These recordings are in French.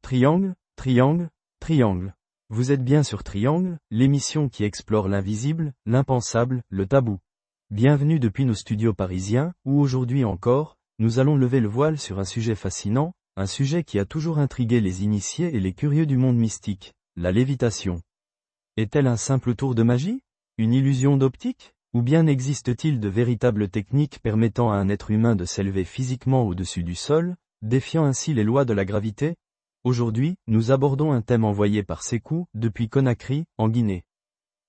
Triangle, triangle, triangle. Vous êtes bien sur Triangle, l'émission qui explore l'invisible, l'impensable, le tabou. Bienvenue depuis nos studios parisiens, où aujourd'hui encore, nous allons lever le voile sur un sujet fascinant, un sujet qui a toujours intrigué les initiés et les curieux du monde mystique, la lévitation. Est-elle un simple tour de magie? Une illusion d'optique? Ou bien existe-t-il de véritables techniques permettant à un être humain de s'élever physiquement au-dessus du sol, défiant ainsi les lois de la gravité? Aujourd'hui, nous abordons un thème envoyé par Sékou, depuis Conakry, en Guinée.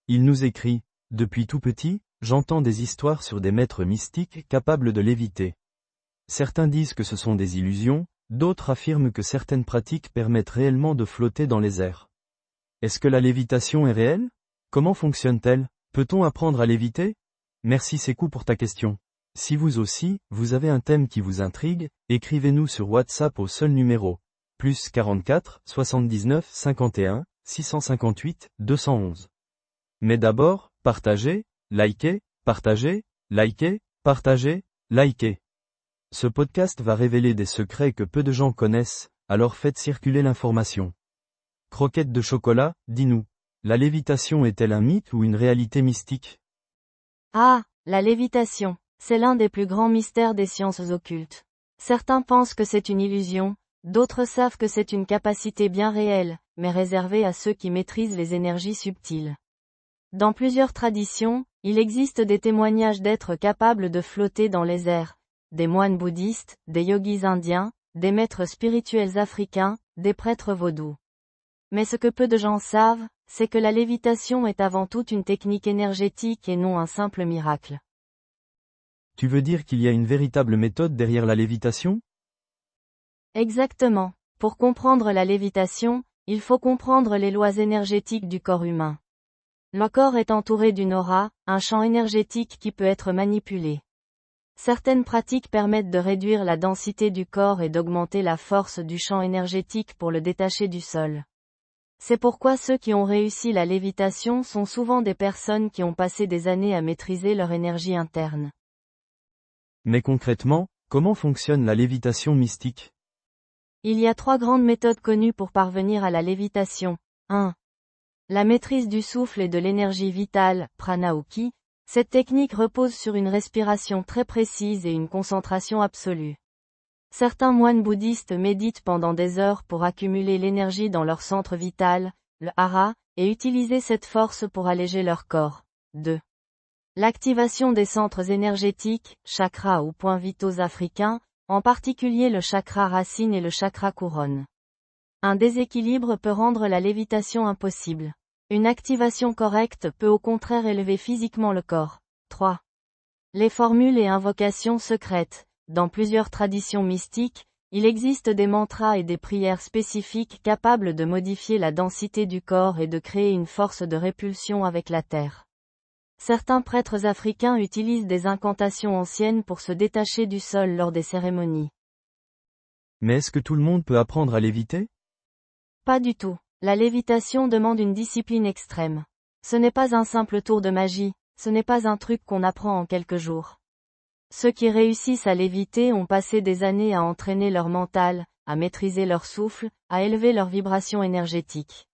Il nous écrit « Depuis tout petit, j'entends des histoires sur des maîtres mystiques capables de léviter. Certains disent que ce sont des illusions, d'autres affirment que certaines pratiques permettent réellement de flotter dans les airs. Est-ce que la lévitation est réelle? Comment fonctionne-t-elle? Peut-on apprendre à léviter? Merci Sékou pour ta question. Si vous aussi, vous avez un thème qui vous intrigue, écrivez-nous sur WhatsApp au seul numéro plus 44 79 51 658 211. Mais d'abord, partagez, likez, partagez, likez, partagez, likez. Ce podcast va révéler des secrets que peu de gens connaissent, alors faites circuler l'information. Croquette de chocolat, dis-nous. La lévitation est-elle un mythe ou une réalité mystique? Ah, la lévitation, c'est l'un des plus grands mystères des sciences occultes. Certains pensent que c'est une illusion, d'autres savent que c'est une capacité bien réelle, mais réservée à ceux qui maîtrisent les énergies subtiles. Dans plusieurs traditions, il existe des témoignages d'êtres capables de flotter dans les airs, des moines bouddhistes, des yogis indiens, des maîtres spirituels africains, des prêtres vaudous. Mais ce que peu de gens savent, c'est que la lévitation est avant tout une technique énergétique et non un simple miracle. Tu veux dire qu'il y a une véritable méthode derrière la lévitation? Exactement. Pour comprendre la lévitation, il faut comprendre les lois énergétiques du corps humain. Le corps est entouré d'une aura, un champ énergétique qui peut être manipulé. Certaines pratiques permettent de réduire la densité du corps et d'augmenter la force du champ énergétique pour le détacher du sol. C'est pourquoi ceux qui ont réussi la lévitation sont souvent des personnes qui ont passé des années à maîtriser leur énergie interne. Mais concrètement, comment fonctionne la lévitation mystique? Il y a 3 grandes méthodes connues pour parvenir à la lévitation. 1. La maîtrise du souffle et de l'énergie vitale, prana ou ki. Cette technique repose sur une respiration très précise et une concentration absolue. Certains moines bouddhistes méditent pendant des heures pour accumuler l'énergie dans leur centre vital, le hara, et utiliser cette force pour alléger leur corps. 2. L'activation des centres énergétiques, chakras ou points vitaux africains, en particulier le chakra racine et le chakra couronne. Un déséquilibre peut rendre la lévitation impossible. Une activation correcte peut au contraire élever physiquement le corps. 3. Les formules et invocations secrètes. Dans plusieurs traditions mystiques, il existe des mantras et des prières spécifiques capables de modifier la densité du corps et de créer une force de répulsion avec la terre. Certains prêtres africains utilisent des incantations anciennes pour se détacher du sol lors des cérémonies. Mais est-ce que tout le monde peut apprendre à léviter? Pas du tout. La lévitation demande une discipline extrême. Ce n'est pas un simple tour de magie, ce n'est pas un truc qu'on apprend en quelques jours. Ceux qui réussissent à léviter ont passé des années à entraîner leur mental, à maîtriser leur souffle, à élever leur vibration énergétique.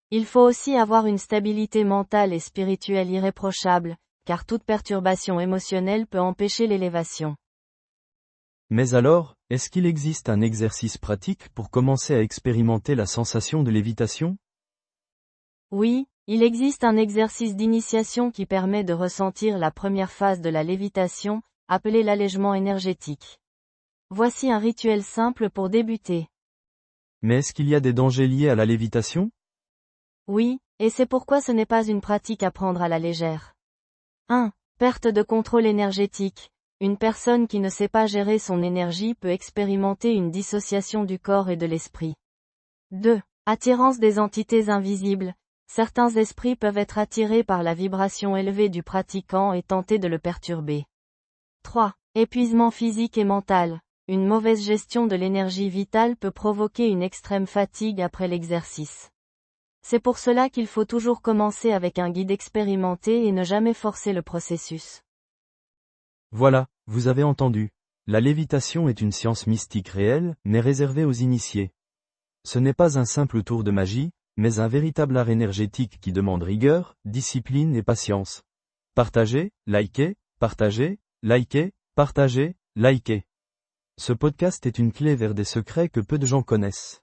Il faut aussi avoir une stabilité mentale et spirituelle irréprochable, car toute perturbation émotionnelle peut empêcher l'élévation. Mais alors, est-ce qu'il existe un exercice pratique pour commencer à expérimenter la sensation de lévitation? Oui, il existe un exercice d'initiation qui permet de ressentir la première phase de la lévitation, appelée l'allègement énergétique. Voici un rituel simple pour débuter. Mais est-ce qu'il y a des dangers liés à la lévitation? Oui, et c'est pourquoi ce n'est pas une pratique à prendre à la légère. 1. Perte de contrôle énergétique. Une personne qui ne sait pas gérer son énergie peut expérimenter une dissociation du corps et de l'esprit. 2. Attirance des entités invisibles. Certains esprits peuvent être attirés par la vibration élevée du pratiquant et tenter de le perturber. 3. Épuisement physique et mental. Une mauvaise gestion de l'énergie vitale peut provoquer une extrême fatigue après l'exercice. C'est pour cela qu'il faut toujours commencer avec un guide expérimenté et ne jamais forcer le processus. Voilà, vous avez entendu. La lévitation est une science mystique réelle, mais réservée aux initiés. Ce n'est pas un simple tour de magie, mais un véritable art énergétique qui demande rigueur, discipline et patience. Partagez, likez, partagez, likez, partagez, likez. Ce podcast est une clé vers des secrets que peu de gens connaissent.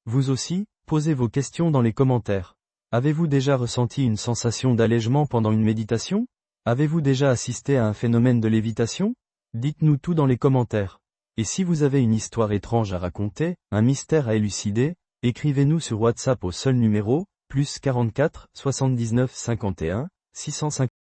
Vous aussi, posez vos questions dans les commentaires. Avez-vous déjà ressenti une sensation d'allègement pendant une méditation? Avez-vous déjà assisté à un phénomène de lévitation? Dites-nous tout dans les commentaires. Et si vous avez une histoire étrange à raconter, un mystère à élucider, écrivez-nous sur WhatsApp au seul numéro, +44 79 51 650.